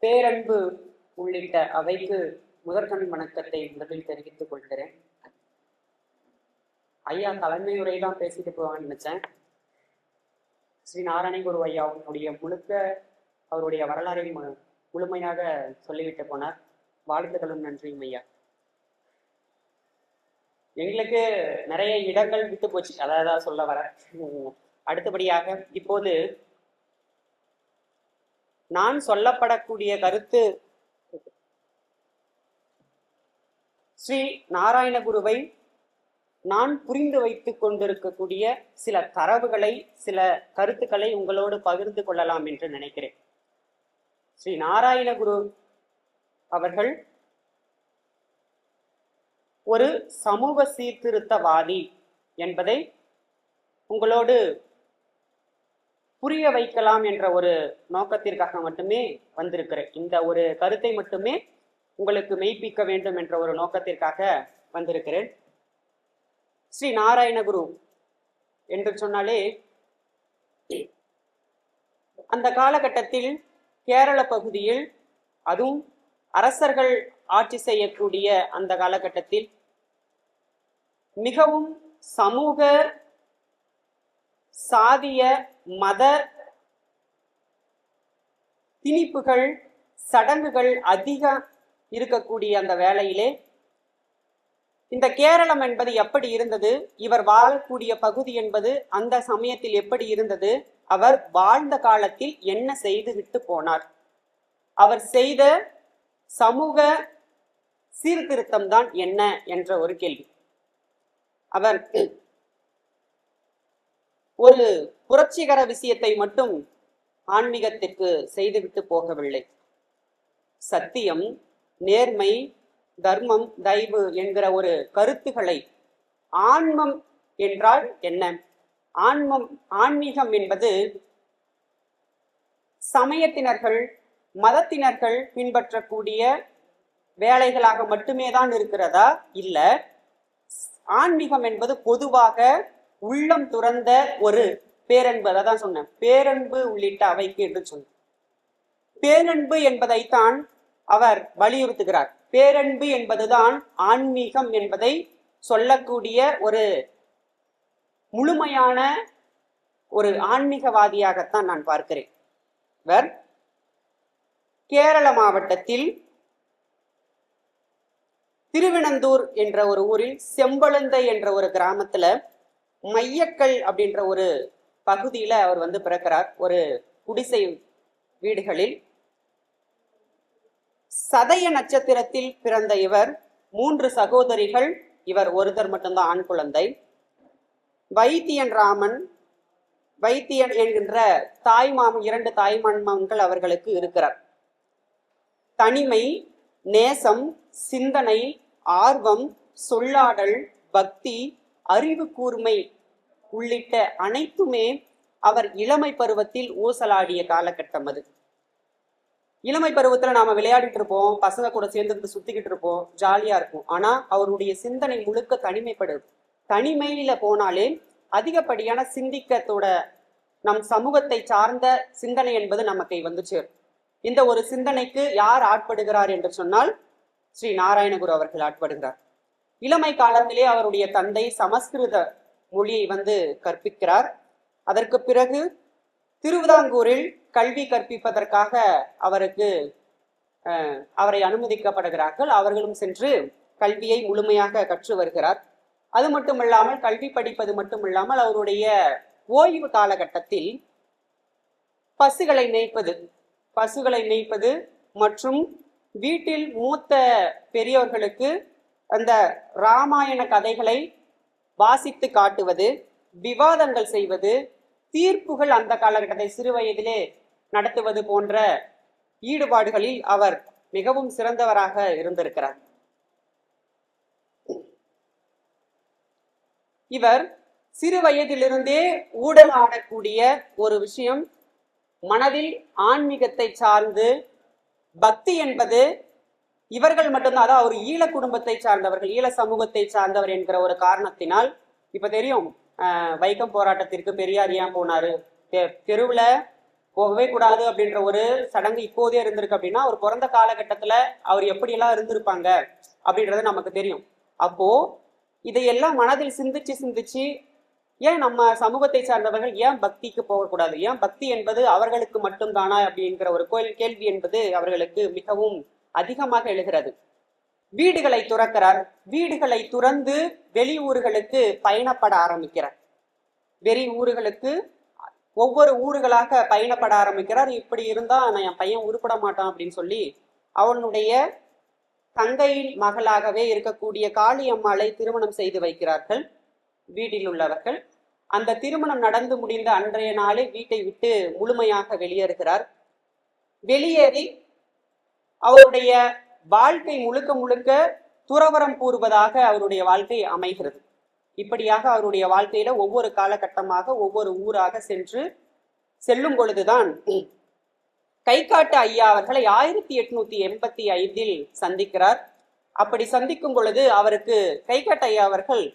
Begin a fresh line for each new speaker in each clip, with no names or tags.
பேரன்பு உள்ளிட்ட அவைக்கு முதற்கண் வணக்கத்தை முதலில் தெரிவித்துக் கொள்கிறேன். ஐயா தலைமை உரையெல்லாம் பேசிட்டு போவான்னு நினைச்சேன். ஸ்ரீ நாராயண குரு ஐயா அவனுடைய முழுக்க அவருடைய வரலாறை முழுமையாக சொல்லிவிட்டு போனார். வாழ்த்துக்களும் நன்றியும் ஐயா. எங்களுக்கு நிறைய இடங்கள் விட்டு போச்சு, அதான் சொல்ல வர. அடுத்தபடியாக இப்போது நான் சொல்லப்படக்கூடிய கருத்து ஸ்ரீ நாராயண குருவை நான் புரிந்து வைத்துக் கொண்டிருக்கக்கூடிய சில தரவுகளை, சில கருத்துக்களை உங்களோடு பகிர்ந்து கொள்ளலாம் என்று நினைக்கிறேன். ஸ்ரீ நாராயண குரு அவர்கள் ஒரு சமூக சீர்திருத்தவாதி என்பதை உங்களோடு புரிய வைக்கலாம் என்ற ஒரு நோக்கத்திற்காக மட்டுமே வந்திருக்கிறேன். இந்த ஒரு கருத்தை மட்டுமே உங்களுக்கு மெய்ப்பிக்க வேண்டும் என்ற ஒரு நோக்கத்திற்காக வந்திருக்கிறேன். ஸ்ரீ நாராயண குரு என்று சொன்னாலே அந்த காலகட்டத்தில் கேரள பகுதியில், அதுவும் அரசர்கள் ஆட்சி செய்யக்கூடிய அந்த காலகட்டத்தில் மிகவும் சமூக சாதிய மத திணிப்புகள், சடங்குகள் அதிகம் இருக்கக்கூடிய அந்த வேளையிலே இந்த கேரளம் என்பது எப்படி இருந்தது, இவர் வாழக்கூடிய பகுதி என்பது அந்த சமயத்தில் எப்படி இருந்தது, அவர் வாழ்ந்த காலத்தில் என்ன செய்துவிட்டு போனார், அவர் செய்த சமூக சீர்திருத்தம் தான் என்ன என்ற ஒரு கேள்வி. அவர் ஒரு புரட்சிகர விஷயத்தை மட்டும் ஆன்மீகத்திற்கு செய்துவிட்டு போகவில்லை. சத்தியம், நேர்மை, தர்மம், தயவு என்கிற ஒரு கருத்துக்களை, ஆன்மம் என்றால் என்ன, ஆன்மீகம் என்பது சமயத்தினர்கள், மதத்தினர்கள் பின்பற்றக்கூடிய வேலைகளாக மட்டுமே தான் இருக்கிறதா? இல்ல, ஆன்மீகம் என்பது பொதுவாக உள்ளம் துறந்த ஒரு பேரன்பு. அதான் சொன்னேன், பேரன்பு உள்ளிட்ட அவைக்கு என்று சொன்ன பேரன்பு என்பதைத்தான் அவர் வலியுறுத்துகிறார். பேரன்பு என்பதுதான் ஆன்மீகம் என்பதை சொல்லக்கூடிய ஒரு முழுமையான ஒரு ஆன்மீகவாதியாகத்தான் நான் பார்க்கிறேன். இவர் கேரள மாவட்டத்தில் திருவினந்தூர் என்ற ஒரு ஊரில் செம்பழுந்தை என்ற ஒரு கிராமத்துல மையக்கல் அப்படின்ற ஒரு பகுதியில அவர் பிறக்கிறார். ஒரு குடிசை வீடுகளில் சதய நட்சத்திரத்தில் பிறந்த இவர் 3 சகோதரிகள், இவர் ஒருத்தர் மட்டும்தான் ஆண் குழந்தை. வைத்தியன் ராமன், வைத்தியன் என்கின்ற 2 தாய்மாமன்கள் அவர்களுக்கு இருக்கிறார். தனிமை, நேசம், சிந்தனை, ஆர்வம், சொல்லாடல், பக்தி, அறிவு கூர்மை உள்ளிட்ட அனைத்துமே அவர் இளமை பருவத்தில் ஊசலாடிய காலகட்டம் அது. இளமை பருவத்துல நாம விளையாடிட்டு இருப்போம், பசங்க கூட சேர்ந்து சுத்திக்கிட்டு இருப்போம், ஜாலியா இருக்கும். ஆனா அவருடைய சிந்தனை முழுக்க தனிமைப்படுது. தனிமையில போனாலே அதிகப்படியான சிந்திக்கத்தோட நம் சமூகத்தை சார்ந்த சிந்தனை என்பது நமக்கு சேரும். இந்த ஒரு சிந்தனைக்கு யார் ஆட்படுகிறார் என்று சொன்னால் ஸ்ரீ நாராயணகுரு அவர்கள் ஆட்படுகிறார். இளமை காலத்திலே அவருடைய தந்தை சமஸ்கிருத மொழியை கற்பிக்கிறார். அதற்கு பிறகு திருவிதாங்கூரில் கல்வி கற்பிப்பதற்காக அவரை அனுமதிக்கப்படுகிறார்கள். அவர்களும் சென்று கல்வியை முழுமையாக கற்று வருகிறார். அது மட்டுமல்லாமல் கல்வி படிப்பது மட்டுமில்லாமல் அவருடைய ஓய்வு காலகட்டத்தில் பசுகளை மேய்ப்பது மற்றும் வீட்டில் மூத்த பெரியோர்களுக்கு அந்த ராமாயண கதைகளை வாசித்து காட்டுவது, விவாதங்கள் செய்வது, தீர்ப்புகள் அந்த காலகட்டத்தை சிறு வயதிலே நடத்துவது போன்ற ஈடுபாடுகளில் அவர் மிகவும் சிறந்தவராக இருந்திருக்கிறார். இவர் சிறு வயதிலிருந்தே ஊடலாடக்கூடிய ஒரு விஷயம், மனதில் ஆன்மீகத்தை சார்ந்து பக்தி என்பது இவர்கள் மட்டும்தான், அதாவது ஒரு ஈழ குடும்பத்தை சார்ந்தவர்கள், ஈழ சமூகத்தை சார்ந்தவர் என்கிற ஒரு காரணத்தினால், இப்ப தெரியும் வைக்கம் போராட்டத்திற்கு பெரியார் ஏன் போனாரு, தெருவுல போகவே கூடாது அப்படின்ற ஒரு சடங்கு இப்போதே இருந்திருக்கு அப்படின்னா அவர் பிறந்த காலகட்டத்துல அவர் எப்படியெல்லாம் இருந்திருப்பாங்க அப்படின்றது நமக்கு தெரியும். அப்போ இதையெல்லாம் மனதில் சிந்திச்சு ஏன் நம்ம சமூகத்தை சார்ந்தவர்கள் ஏன் பக்திக்கு போகக்கூடாது, ஏன் பக்தி என்பது அவர்களுக்கு மட்டும்தானா அப்படிங்கிற ஒரு கேள்வி என்பது அவர்களுக்கு மிகவும் அதிகமாக எழுகிறது. வீடுகளை துறக்கிறார். வீடுகளை துறந்து வெளியூர்களுக்கு பயணப்பட ஆரம்பிக்கிறார். வெளி ஊர்களுக்கு ஒவ்வொரு ஊர்களாக பயணப்பட ஆரம்பிக்கிறார். இப்படி இருந்தா நான் என் பையன் உருப்பட மாட்டான் அப்படின்னு சொல்லி அவனுடைய தங்கையின் மகளாகவே இருக்கக்கூடிய காளியம்மாளை திருமணம் செய்து வைக்கிறார்கள் வீட்டில் உள்ளவர்கள். அந்த திருமணம் நடந்து முடிந்த அன்றைய நாளே வீட்டை விட்டு முழுமையாக வெளியேறுகிறார். வெளியேறி அவருடைய வாழ்க்கை முழுக்க முழுக்க துறவரம் கூறுவதாக அவருடைய வாழ்க்கை அமைகிறது. இப்படியாக அவருடைய வாழ்க்கையில ஒவ்வொரு காலகட்டமாக ஒவ்வொரு ஊராக செல்லும் பொழுதுதான் கைகாட்டு ஐயா அவர்களை 1885 சந்திக்கிறார். அப்படி சந்திக்கும் பொழுது அவருக்கு கைகாட்டு ஐயா அவர்கள்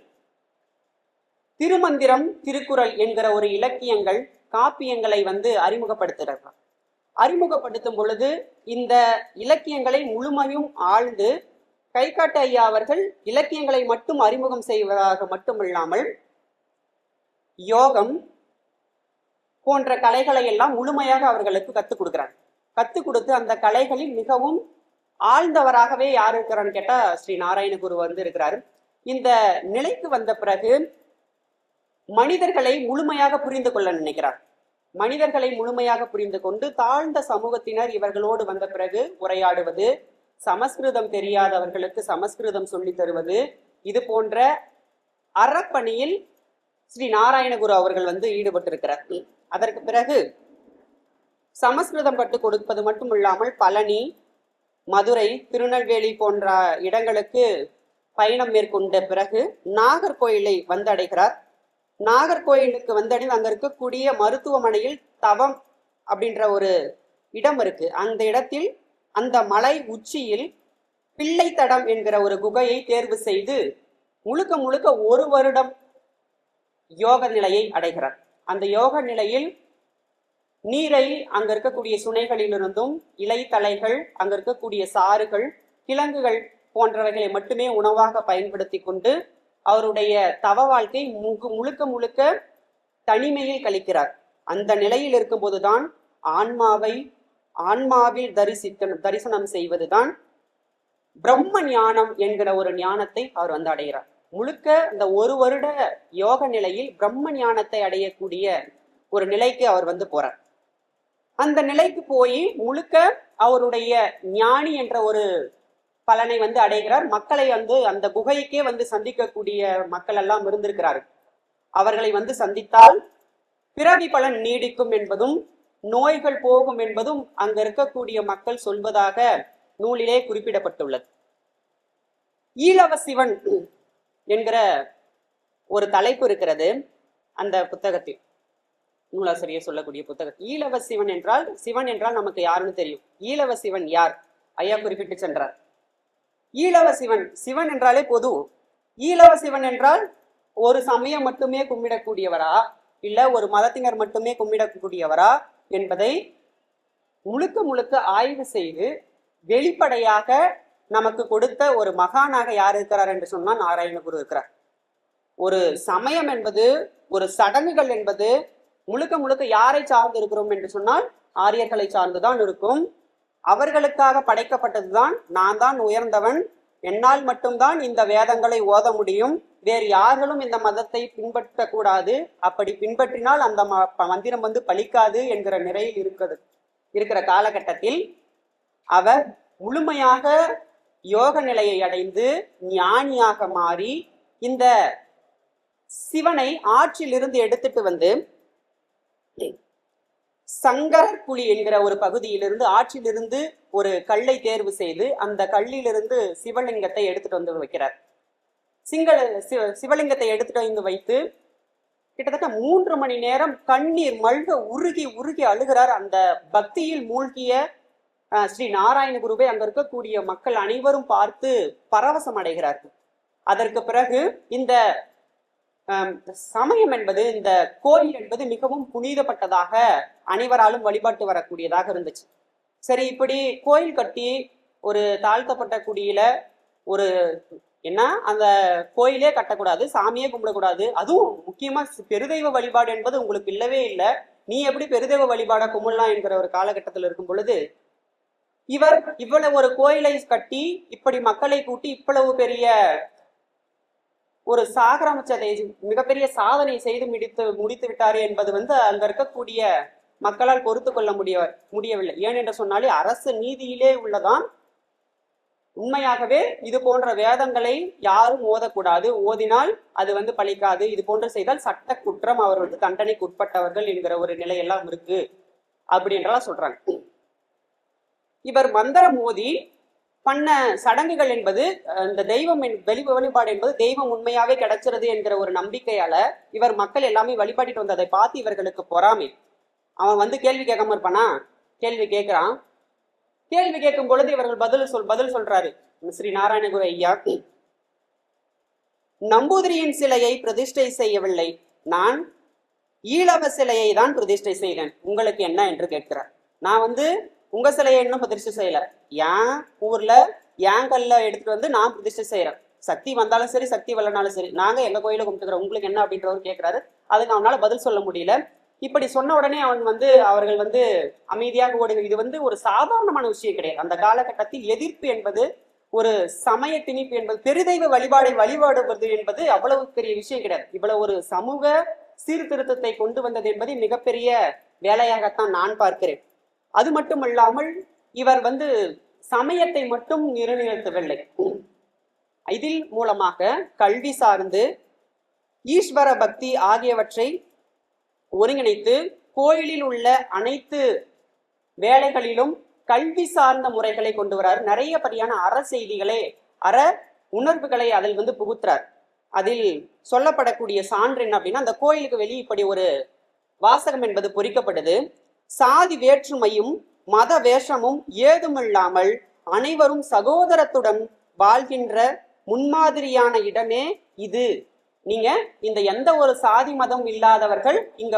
திருமந்திரம், திருக்குறள் என்கிற ஒரு இலக்கியங்கள், காப்பியங்களை அறிமுகப்படுத்துகிறார். அறிமுகப்படுத்தும் பொழுது இந்த இலக்கியங்களை முழுமையும் ஆழ்ந்து கைகாட்டு ஐயா அவர்கள் இலக்கியங்களை மட்டும் அறிமுகம் செய்வதாக மட்டுமில்லாமல் யோகம் போன்ற கலைகளை எல்லாம் முழுமையாக அவர்களுக்கு கத்துக் கொடுக்கிறார். கத்துக் கொடுத்து அந்த கலைகளில் மிகவும் ஆழ்ந்தவராகவே யார் இருக்கிறான்னு கேட்டா ஸ்ரீ நாராயண குரு இருக்கிறாரு. இந்த நிலைக்கு வந்த பிறகு மனிதர்களை முழுமையாக புரிந்து கொள்ள நினைக்கிறார். மனிதர்களை முழுமையாக புரிந்து கொண்டு தாழ்ந்த சமூகத்தினர் இவர்களோடு வந்த பிறகு உரையாடுவது, சமஸ்கிருதம் தெரியாதவர்களுக்கு சமஸ்கிருதம் சொல்லி தருவது, இது போன்ற அறப்பணியில் ஸ்ரீ நாராயணகுரு அவர்கள் ஈடுபட்டிருக்கிறார். அதற்கு பிறகு சமஸ்கிருதம் கற்றுக் கொடுப்பது மட்டும் இல்லாமல் பழனி, மதுரை, திருநெல்வேலி போன்ற இடங்களுக்கு பயணம் மேற்கொண்ட பிறகு நாகர்கோயிலை வந்தடைகிறார். நாகர்கோயிலுக்கு வந்தடைந்து அங்க இருக்கக்கூடிய மருத்துவமனையில் தவம் அப்படின்ற ஒரு இடம் இருக்கு. அந்த இடத்தில் அந்த மலை உச்சியில் பிள்ளைத்தடம் என்கிற ஒரு குகையை தேர்வு செய்து முழுக்க முழுக்க 1 வருடம் யோக நிலையை அடைகிறார். அந்த யோக நிலையில் நீரை அங்க இருக்கக்கூடிய சுனைகளிலிருந்தும் இலைத்தலைகள், அங்க இருக்கக்கூடிய சாறுகள், கிழங்குகள் போன்றவைகளை மட்டுமே உணவாக பயன்படுத்தி கொண்டு அவருடைய தவ வாழ்க்கை முழுக்க முழுக்க தனிமையில் கழிக்கிறார். அந்த நிலையில் இருக்கும்போதுதான் ஆன்மாவில் தரிசனம் செய்வதுதான் பிரம்ம ஞானம் என்கிற ஒரு ஞானத்தை அவர் அடைகிறார். முழுக்க இந்த 1 வருட யோக நிலையில் பிரம்ம ஞானத்தை அடையக்கூடிய ஒரு நிலைக்கு அவர் போறார். அந்த நிலைக்கு போய் முழுக்க அவருடைய ஞானி என்ற ஒரு பலனை அடைகிறார். மக்களை அந்த குகைக்கே சந்திக்கக்கூடிய மக்கள் எல்லாம் இருந்திருக்கிறார்கள். அவர்களை சந்தித்தால் பிறவி பலன் நீடிக்கும் என்பதும் நோய்கள் போகும் என்பதும் அங்க இருக்கக்கூடிய மக்கள் சொல்வதாக நூலிலே குறிப்பிடப்பட்டுள்ளது. ஈழவ சிவன் என்கிற ஒரு தலைப்பு இருக்கிறது அந்த புத்தகத்தில், நூலாசிரியர் சொல்லக்கூடிய புத்தகம். ஈழவ சிவன் என்றால் நமக்கு யாருன்னு தெரியும். ஈழவ சிவன் யார்? ஐயா குறிப்பிட்டு சென்றார். ஈழவ சிவன், சிவன் என்றாலே பொது. ஈழவ சிவன் என்றால் ஒரு சமயம் மட்டுமே கும்பிடக்கூடியவரா, இல்ல ஒரு மதத்தினர் மட்டுமே கும்பிடக்கூடியவரா என்பதை முழுக்க முழுக்க ஆய்வு செய்து வெளிப்படையாக நமக்கு கொடுத்த ஒரு மகானாக யார் இருக்கிறார் என்று சொன்னால் நாராயணகுரு இருக்கிறார். ஒரு சமயம் என்பது, ஒரு சடங்குகள் என்பது முழுக்க முழுக்க யாரை சார்ந்து இருக்கிறோம் என்று சொன்னால் ஆரியர்களை சார்ந்துதான் இருக்கும். அவர்களுக்காக படைக்கப்பட்டதுதான். நான் தான் உயர்ந்தவன், என்னால் மட்டும்தான் இந்த வேதங்களை ஓத முடியும், வேறு யார்களும் இந்த மதத்தை பின்பற்றக்கூடாது, அப்படி பின்பற்றினால் அந்த மந்திரம் பலிக்காது என்கிற நிலையில் இருக்கிற காலகட்டத்தில் அவர் முழுமையாக யோக நிலையை அடைந்து ஞானியாக மாறி இந்த சிவனை ஆற்றிலிருந்து எடுத்துட்டு சங்கரக்குழி என்கிற ஒரு பகுதியிலிருந்து ஆற்றிலிருந்து ஒரு கல்லை தேர்வு செய்து அந்த கல்லிலிருந்து சிவலிங்கத்தை எடுத்துட்டு வைக்கிறார். சிவலிங்கத்தை எடுத்துட்டு வைத்து கிட்டத்தட்ட 3 மணி நேரம் கண்ணீர் மல்க உருகி உருகி அழுகிறார். அந்த பக்தியில் மூழ்கிய ஸ்ரீ நாராயண குருவை அங்க இருக்கக்கூடிய மக்கள் அனைவரும் பார்த்து பரவசம் அடைகிறார்கள். அதற்கு பிறகு இந்த சமயம் என்பது, இந்த கோயில் என்பது மிகவும் புனிதப்பட்டதாக அனைவராலும் வழிபாட்டு வரக்கூடியதாக இருந்துச்சு. சரி, இப்படி கோயில் கட்டி ஒரு தாழ்த்தப்பட்ட குடியில ஒரு என்ன அந்த கோயிலே கட்டக்கூடாது, சாமியே கும்பிடக்கூடாது, அதுவும் முக்கியமா பெருதெய்வ வழிபாடு என்பது உங்களுக்கு இல்லவே இல்லை, நீ எப்படி பெருதெய்வ வழிபாட கும்பிடலாம் என்கிற ஒரு காலகட்டத்தில் இருக்கும் பொழுது இவர் இவ்வளவு ஒரு கோயிலை கட்டி இப்படி மக்களை கூட்டி இவ்வளவு பெரிய ஒரு சாகரமச்சதை மிகப்பெரிய சாதனை செய்து முடித்து விட்டாரு என்பது அங்க இருக்கக்கூடிய மக்களால் பொறுத்து கொள்ள முடியவில்லை. ஏனென்று சொன்னாலே அரசு நீதியிலே உள்ளதான் உண்மையாகவே இது போன்ற வேதங்களை யாரும் ஓதக்கூடாது, ஓதினால் அது பழிக்காது, இது போன்று செய்தால் சட்ட குற்றம், அவர் தண்டனைக்கு உட்பட்டவர்கள் என்கிற ஒரு நிலையெல்லாம் இருக்கு அப்படின்றலாம் சொல்றாங்க. இவர் மந்திரம் மோதி பண்ண சடங்குகள் என்பது இந்த தெய்வம் வழிபாடு என்பது தெய்வம் உண்மையாவே கிடைச்சிருது என்கிற ஒரு நம்பிக்கையால இவர் மக்கள் எல்லாமே வழிபாட்டிட்டு வந்ததை பார்த்து இவர்களுக்கு பொறாமை. அவன் கேள்வி கேட்காம இருப்பானா? கேள்வி கேட்கிறான். கேள்வி கேட்கும் பொழுது இவர்கள் பதில் சொல்றாரு ஸ்ரீ நாராயணகுரு ஐயா, நம்பூதிரியின் சிலையை பிரதிஷ்டை செய்யவில்லை, நான் ஈழவ சிலையை தான் பிரதிஷ்டை செய்தேன், உங்களுக்கு என்ன என்று கேட்கிறார். நான் உங்க சிலையை இன்னும் பிரதிஷ்டை செய்யல, என் ஊர்ல என் கல்ல எடுத்துட்டு நான் பிரதிஷ்டை செய்யறேன், சக்தி வந்தாலும் சரி சக்தி வரலனாலும் சரி நாங்க எங்க கோயில கும்பிட்டுக்கிறோம், உங்களுக்கு என்ன அப்படின்றவர் கேட்கிறாரு. அதுக்கு அவனால பதில் சொல்ல முடியல. இப்படி சொன்ன உடனே அவன் அவர்கள் அமைதியாக ஓடுங்க. இது ஒரு சாதாரணமான விஷயம் கிடையாது. அந்த காலகட்டத்தில் எதிர்ப்பு என்பது, ஒரு சமய திணிப்பு என்பது, பெருதெய்வ வழிபாடுவது என்பது அவ்வளவு பெரிய விஷயம் கிடையாது. இவ்வளவு ஒரு சமூக சீர்திருத்தத்தை கொண்டு வந்தது என்பது மிகப்பெரிய வேலையாகத்தான் நான் பார்க்கிறேன். அது மட்டும் இல்லாமல் இவர் சமயத்தை மட்டும் நிலைநிறுத்தவில்லை, இதில் மூலமாக கல்வி சார்ந்து ஈஸ்வர பக்தி ஆகியவற்றை ஒருங்கிணைத்து கோயிலில் உள்ள அனைத்து வேலைகளிலும் கல்வி சார்ந்த முறைகளை கொண்டு வரார். நிறைய படியான அற செய்திகளை, அற உணர்வுகளை அதில் புகுத்துறார். அதில் சொல்லப்படக்கூடிய சான்று என்ன அப்படின்னா, அந்த கோயிலுக்கு வெளியே இப்படி ஒரு வாசகம் என்பது பொறிக்கப்படுது. சாதி வேற்றுமையும் மத வேஷமும் ஏதுமில்லாமல் அனைவரும் சகோதரத்துடன் வாழ்கின்ற முன்மாதிரியான இடமே இது. நீங்க இந்த எந்த ஒரு சாதி மதம் இல்லாதவர்கள் இங்க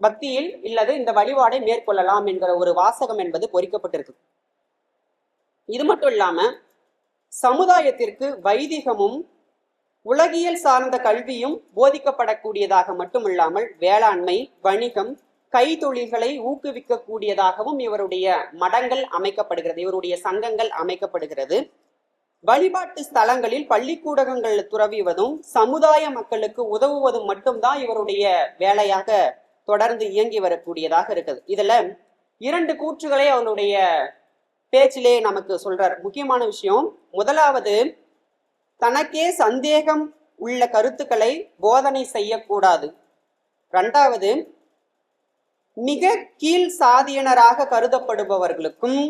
பக்தியில் இல்லது இந்த வழிபாடை மேற்கொள்ளலாம் என்கிற ஒரு வாசகம் என்பது பொறிக்கப்பட்டிருக்கு. இது மட்டும் இல்லாம சமுதாயத்திற்கு வைதிகமும் உலகியல் சார்ந்த கல்வியும் போதிக்கப்படக்கூடியதாக மட்டுமில்லாமல் வேளாண்மை, வணிகம், கைத்தொழில்களை ஊக்குவிக்கக்கூடியதாகவும் இவருடைய மடங்கள் அமைக்கப்படுகிறது, இவருடைய சங்கங்கள் அமைக்கப்படுகிறது. வழிபாட்டு ஸ்தலங்களில் பள்ளிக்கூடங்கள் துறவிவதும் சமுதாய மக்களுக்கு உதவுவதும் மட்டும்தான் இவருடைய வேலையாக தொடர்ந்து இயங்கி வரக்கூடியதாக இருக்குது. இதுல 2 கூற்றுகளை அவருடைய பேச்சிலே நமக்கு சொல்றார். முக்கியமான விஷயம், முதலாவது, தனக்கே சந்தேகம் உள்ள கருத்துக்களை போதனை செய்யக்கூடாது. 2வது, மிக கீழ் சாதியினராக கருதப்படுபவர்களுக்கும்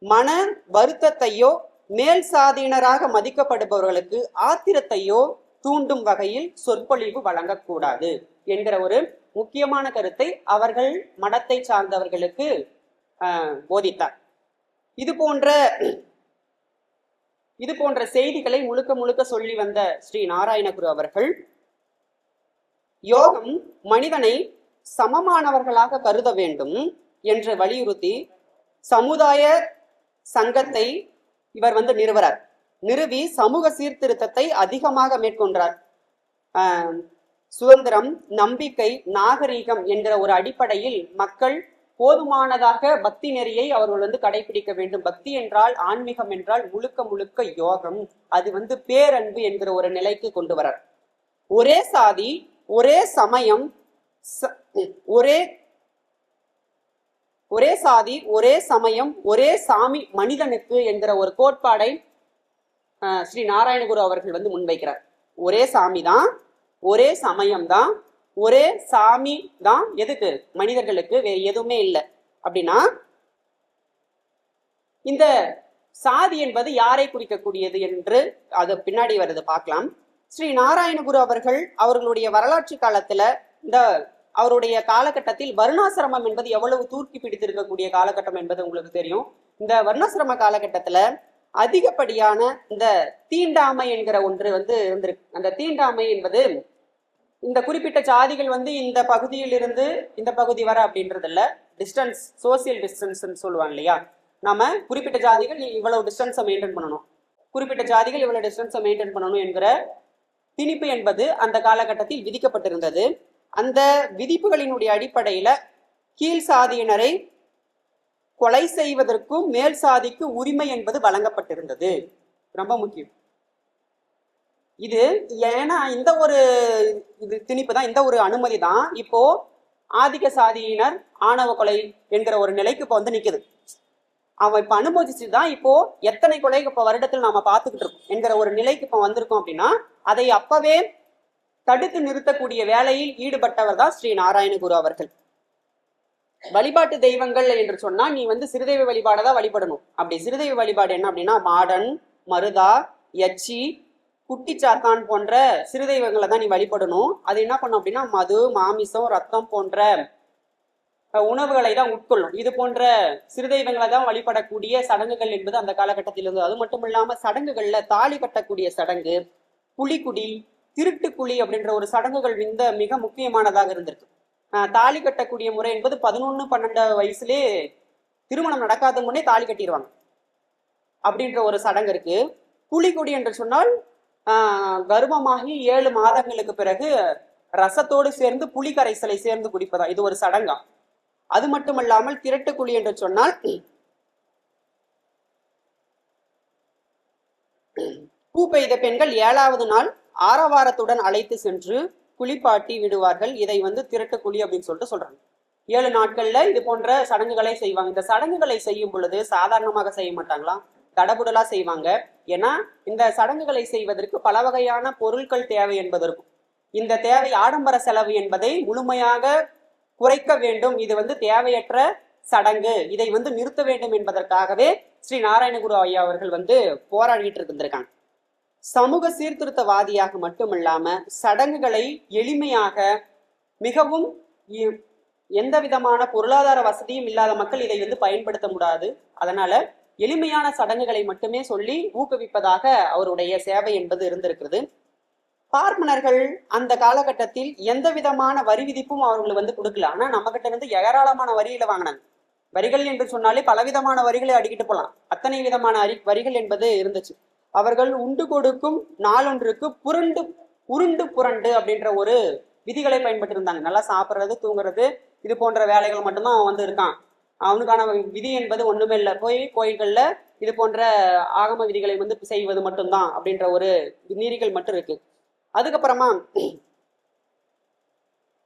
மன வருத்தத்தையோ மேல் சாதியினராக மதிக்கப்படுபவர்களுக்கு ஆத்திரத்தையோ தூண்டும் வகையில் சொற்பொழிவு வழங்கக்கூடாது என்கிற ஒரு முக்கியமான கருத்தை அவர்கள் மடத்தை சார்ந்தவர்களுக்கு போதித்தார். இது போன்ற செய்திகளை முழுக்க சொல்லி வந்த ஸ்ரீ நாராயணகுரு அவர்கள் யோகம் மனிதனை சமமானவர்களாக கருத வேண்டும் என்று வலியுறுத்தி சமுதாய சங்கத்தை இவர் நிறுவி சமூக சீர்திருத்தத்தை அதிகமாக மேற்கொண்டார். சுதந்திரம், நம்பிக்கை, நாகரீகம் என்கிற ஒரு அடிப்படையில் மக்கள் போதுமானதாக பக்தி நெறியை அவர்கள் கடைபிடிக்க வேண்டும். பக்தி என்றால், ஆன்மீகம் என்றால் முழுக்க யோகம், அது பேரன்பு என்கிற ஒரு நிலைக்கு கொண்டு வரார். ஒரே சாதி, ஒரே சமயம், ஒரே சாதி, ஒரே சமயம், ஒரே சாமி மனிதனுக்கு என்கிற ஒரு கோட்பாடை ஸ்ரீ நாராயணகுரு அவர்கள் முன்வைக்கிறார். ஒரே சாமி தான், ஒரே சமயம் தான், ஒரே சாமி தான், எதுக்கு? மனிதர்களுக்கு, வேற எதுவுமே இல்லை. அப்படின்னா இந்த சாதி என்பது யாரை குறிக்கக்கூடியது என்று அது பின்னாடி வருது பார்க்கலாம். ஸ்ரீ நாராயணகுரு அவர்களுடைய வரலாற்று காலத்துல இந்த அவருடைய காலகட்டத்தில் வர்ணாசிரமம் என்பது எவ்வளவு தூக்கி பிடித்திருக்கக்கூடிய காலகட்டம் என்பது உங்களுக்கு தெரியும். இந்த வர்ணாசிரம காலகட்டத்துல அதிகப்படியான இந்த தீண்டாமை என்கிற ஒன்று வந்து இருந்திருக்கு. அந்த தீண்டாமை என்பது இந்த குறிப்பிட்ட ஜாதிகள் வந்து இந்த பகுதியில் இருந்து இந்த பகுதி வர அப்படின்றது இல்ல, டிஸ்டன்ஸ், சோசியல் டிஸ்டன்ஸ் சொல்லுவாங்க இல்லையா. நாம குறிப்பிட்ட ஜாதிகள் நீ இவ்வளவு டிஸ்டன்ஸை மெயின்டைன் பண்ணணும், குறிப்பிட்ட ஜாதிகள் இவ்வளவு டிஸ்டன்ஸை மெயின்டைன் பண்ணணும் என்கிற திணிப்பு என்பது அந்த காலகட்டத்தில் விதிக்கப்பட்டிருந்தது. அந்த விதிப்புகளினுடைய அடிப்படையில கீழ் சாதியினரை கொலை செய்வதற்கும் மேல் சாதிக்கு உரிமை என்பது வழங்கப்பட்டிருந்தது. ரொம்ப முக்கியம் இது. ஏன்னா இந்த ஒரு திணிப்பு தான், இந்த ஒரு அனுமதி தான் இப்போ ஆதிக்க சாதியினர் ஆணவ கொலை என்கிற ஒரு நிலைக்கு இப்போ வந்து நிக்குது. அவன் இப்ப அனுமதிச்சுதான் இப்போ எத்தனை கொலை இப்ப வருடத்தில் நாம பார்த்துக்கிட்டு இருக்கோம் என்கிற ஒரு நிலைக்கு இப்ப வந்திருக்கோம். அப்படின்னா அதை அப்பவே தடுத்து நிறுத்தக்கூடிய வேலையில் ஈடுபட்டவர் தான் ஸ்ரீ நாராயணகுரு அவர்கள். வழிபாட்டு தெய்வங்கள் என்று சொன்னா நீ வந்து சிறுதெய்வ வழிபாடை தான் வழிபடணும். அப்படி சிறுதெய்வ வழிபாடு என்ன அப்படின்னா மாடன், மருதா, யச்சி, குட்டிச்சாத்தான் போன்ற சிறுதெய்வங்களை தான் நீ வழிபடணும். அது என்ன பண்ணும் அப்படின்னா மது, மாமிசம், ரத்தம் போன்ற உணவுகளை தான் உட்கொள்ளும். இது போன்ற சிறுதெய்வங்களை தான் வழிபடக்கூடிய சடங்குகள் என்பது அந்த காலகட்டத்தில் இருந்தது. அது மட்டும் இல்லாம சடங்குகள்ல தாலி கட்டக்கூடிய சடங்கு, புலிக்குடி, திருட்டுக்குழி அப்படின்ற ஒரு சடங்குகள் இந்த மிக முக்கியமானதாக இருந்திருக்கு. தாலி கட்டக்கூடிய முறை என்பது 11-12 வயசுலேயே திருமணம் நடக்காத முன்னே தாலி கட்டிடுவாங்க அப்படின்ற ஒரு சடங்கு இருக்கு. புலிக்குடி என்று சொன்னால் கர்ப்பமாகி 7 மாதங்களுக்கு பிறகு ரசத்தோடு சேர்ந்து புலி கரைசலை சேர்ந்து குடிப்பதா, இது ஒரு சடங்கா. அது மட்டுமல்லாமல் திரட்டுக்குழி என்று சொன்னால் பூ பெய்த பெண்கள் 7வது நாள் ஆரவாரத்துடன் அழைத்து சென்று குளிப்பாட்டி விடுவார்கள். இதை வந்து திரட்டுக்குழி அப்படின்னு சொல்லிட்டு சொல்றாங்க. 7 நாட்கள்ல இது போன்ற சடங்குகளை செய்வாங்க. இந்த சடங்குகளை செய்யும் பொழுது சாதாரணமாக செய்ய மாட்டாங்களாம், தடபுடலா செய்வாங்க. ஏன்னா இந்த சடங்குகளை செய்வதற்கு பல வகையான பொருட்கள் தேவை என்பதற்கும் இந்த தேவை ஆடம்பர செலவு என்பதை முழுமையாக குறைக்க வேண்டும். இது வந்து தேவையற்ற சடங்கு, இதை வந்து நிறுத்த வேண்டும் என்பதற்காகவே ஸ்ரீ நாராயணகுரு ஐயா அவர்கள் வந்து போராடிட்டு இருந்திருக்காங்க. சமூக சீர்திருத்தவாதியாக மட்டுமில்லாம சடங்குகளை எளிமையாக, மிகவும் எந்த விதமான பொருளாதார வசதியும் இல்லாத மக்கள் இதை வந்து பயன்படுத்த முடியாது, அதனால எளிமையான சடங்குகளை மட்டுமே சொல்லி ஊக்குவிப்பதாக அவருடைய சேவை என்பது இருந்திருக்கிறது. பார்ப்பனர்கள் அந்த காலகட்டத்தில் எந்த விதமான வரி விதிப்பும் அவர்களுக்கு வந்து கொடுக்கல. ஆனா நம்ம கிட்ட இருந்து ஏராளமான வரிகளை வாங்கினாங்க. வரிகள் என்று சொன்னாலே பலவிதமான வரிகளை அடிக்கிட்டு போலாம், அத்தனை விதமான வரிகள் என்பது இருந்துச்சு. அவர்கள் உண்டு கொடுக்கும் நாளொன்றுக்கு உருண்டு புரண்டு அப்படின்ற ஒரு விதிகளை பயன்பட்டு இருந்தாங்க. நல்லா சாப்பிட்றது, தூங்குறது, இது போன்ற வேலைகள் மட்டும்தான் அவன் வந்து இருக்கான். அவனுக்கான விதி என்பது ஒண்ணுமே இல்லை. போய் கோயில்கள்ல இது போன்ற ஆகம விதிகளை வந்து செய்வது மட்டும்தான் அப்படின்ற ஒரு நீதிகள் மட்டும் இருக்கு. அதுக்கப்புறமா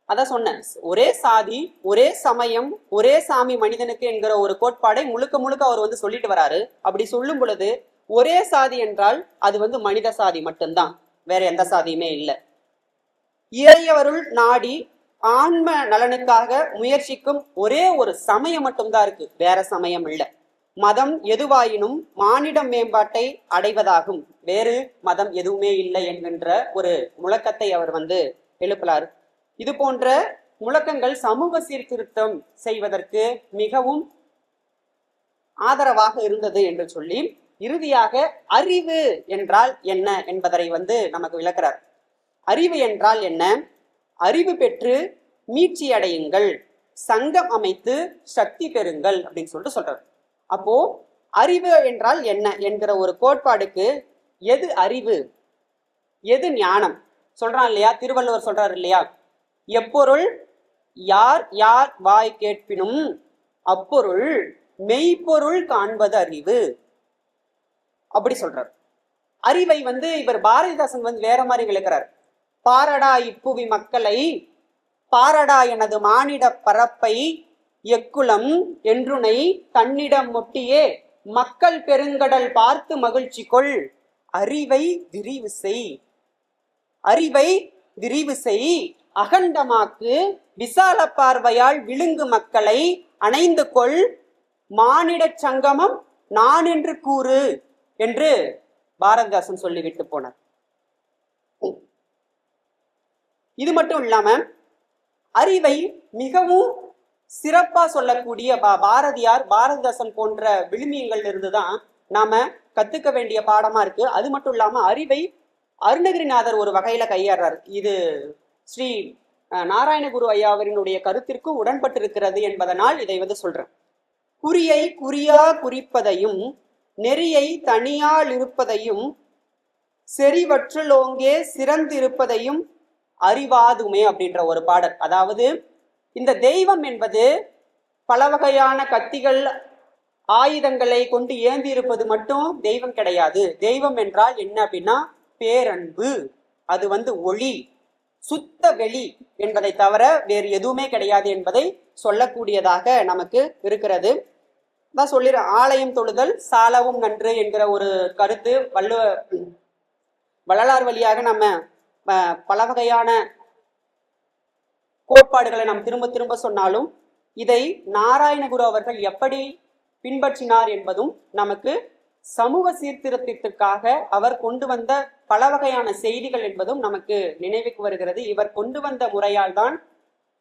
அதான் சொன்னேன், ஒரே சாதி, ஒரே சமயம், ஒரே சாமி மனிதனுக்கு என்கிற ஒரு கோட்பாடை முழுக்க முழுக்க அவர் வந்து சொல்லிட்டு வராரு. அப்படி சொல்லும் பொழுது ஒரே சாதி என்றால் அது வந்து மனித சாதி மட்டும்தான், வேற எந்த சாதியுமே இல்லை. இறையவருள் நாடி ஆன்ம நலனுக்காக முயற்சிக்கும் ஒரே ஒரு சமயம் மட்டும்தான் இருக்கு, வேற சமயம் இல்லை. மதம் எதுவாயினும் மானிட மேம்பாட்டை அடைவதாகும், வேறு மதம் எதுவுமே இல்லை என்கின்ற ஒரு முழக்கத்தை அவர் வந்து எழுப்பலார். இது போன்ற முழக்கங்கள் சமூக சீர்திருத்தம் செய்வதற்கு மிகவும் ஆதரவாக இருந்தது என்று சொல்லி இறுதியாக அறிவு என்றால் என்ன என்பதை வந்து நமக்கு விளக்குறார். அறிவு என்றால் என்ன? அறிவு பெற்று மீட்சி அடையுங்கள், சங்கம் அமைத்து சக்தி பெறுங்கள் அப்படின்னு சொல்லிட்டு சொல்றாரு. அப்போ அறிவு என்றால் என்ன என்கிற ஒரு கோட்பாடுக்கு எது அறிவு, எது ஞானம் சொல்றான் இல்லையா, திருவள்ளுவர் சொல்றாரு இல்லையா, எப்பொருள் யார் யார் வாய் கேட்பினும் அப்பொருள் மெய்ப்பொருள் காண்பது அறிவு அப்படி சொல்றார். அறிவை வந்து இவர் பாரதிதாசன் வந்து வேற மாதிரி விளக்குறார். பாரடா இப்புவி மக்களை, பாரடா எனது மானிட பரப்பை, எக்குலம் என்றுனை தன்னிடம் முட்டியே மக்கள் பெருங்கடல் பார்த்து மகிழ்ச்சி கொள், அறிவை விரிவு செய், அறிவை விரிவு செய், அகண்டமாக்கு விசால பார்வையால் விழுங்கு மக்களை அணைந்து கொள், மானிட சங்கமம் நான் என்று கூறு என்று பாரதிதாசன் சொல்லிவிட்டு போனார். இது மட்டும் இல்லாம அறிவை மிகவும் சிறப்பா சொல்லக்கூடிய பாரதியார், பாரதிதாசன் போன்ற விழுமியங்கள் இருந்துதான் நாம கத்துக்க வேண்டிய பாடமா இருக்கு. அது மட்டும் இல்லாம அறிவை அருணகிரிநாதர் ஒரு வகையில கையாடுறார். இது ஸ்ரீ நாராயணகுரு ஐயா அவரினுடைய கருத்திற்கு உடன்பட்டு இருக்கிறது என்பதனால் இதை சொல்றேன். குறியை குறியா குறிப்பதையும் நெறியை தனியால் இருப்பதையும் செறிவற்றுலோங்கே சிறந்திருப்பதையும் அறிவாதுமே அப்படின்ற ஒரு பாடல். அதாவது இந்த தெய்வம் என்பது பல வகையான கத்திகள் ஆயுதங்களை கொண்டு ஏந்தி இருப்பது மட்டும் தெய்வம் கிடையாது. தெய்வம் என்றால் என்ன அப்படின்னா பேரன்பு. அது ஒளி, சுத்த வெளி என்பதை தவிர வேறு எதுவுமே கிடையாது என்பதை சொல்லக்கூடியதாக நமக்கு இருக்கிறது. தான் சொல்லிடுற ஆலயம் தொழுதல் சாலவும் நன்று என்கிற ஒரு கருத்து வள்ளலார் வழியாக நம்ம பல வகையான கோட்பாடுகளை நாம் திரும்ப திரும்ப சொன்னாலும் இதை நாராயணகுரு அவர்கள் எப்படி பின்பற்றினார் என்பதும் நமக்கு சமூக சீர்திருத்தத்திற்காக அவர் கொண்டு வந்த பல வகையான செய்திகள் என்பதும் நமக்கு நினைவுக்கு வருகிறது. இவர் கொண்டு வந்த முறையால் தான்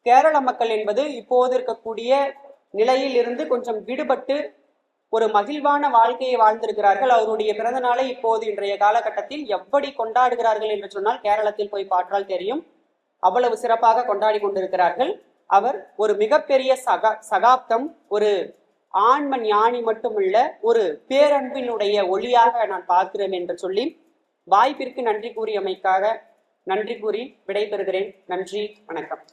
கேரள மக்கள் என்பது இப்போது இருக்கக்கூடிய நிலையில் இருந்து கொஞ்சம் விடுபட்டு ஒரு மகிழ்வான வாழ்க்கையை வாழ்ந்திருக்கிறார்கள். அவருடைய பிறந்த நாளை இப்போது இன்றைய காலகட்டத்தில் எப்படி கொண்டாடுகிறார்கள் என்று சொன்னால் கேரளத்தில் போய் பார்த்தால் தெரியும். அவ்வளவு சிறப்பாக கொண்டாடி கொண்டிருக்கிறார்கள். அவர் ஒரு மிகப்பெரிய சகாப்தம், ஒரு ஆன்ம ஞானி மட்டுமல்ல, ஒரு பேரன்பினுடைய ஒளியாக நான் பார்க்கிறேன் என்று சொல்லி வாய்ப்பிற்கு நன்றி கூறியமைக்காக நன்றி கூறி விடைபெறுகிறேன். நன்றி, வணக்கம்.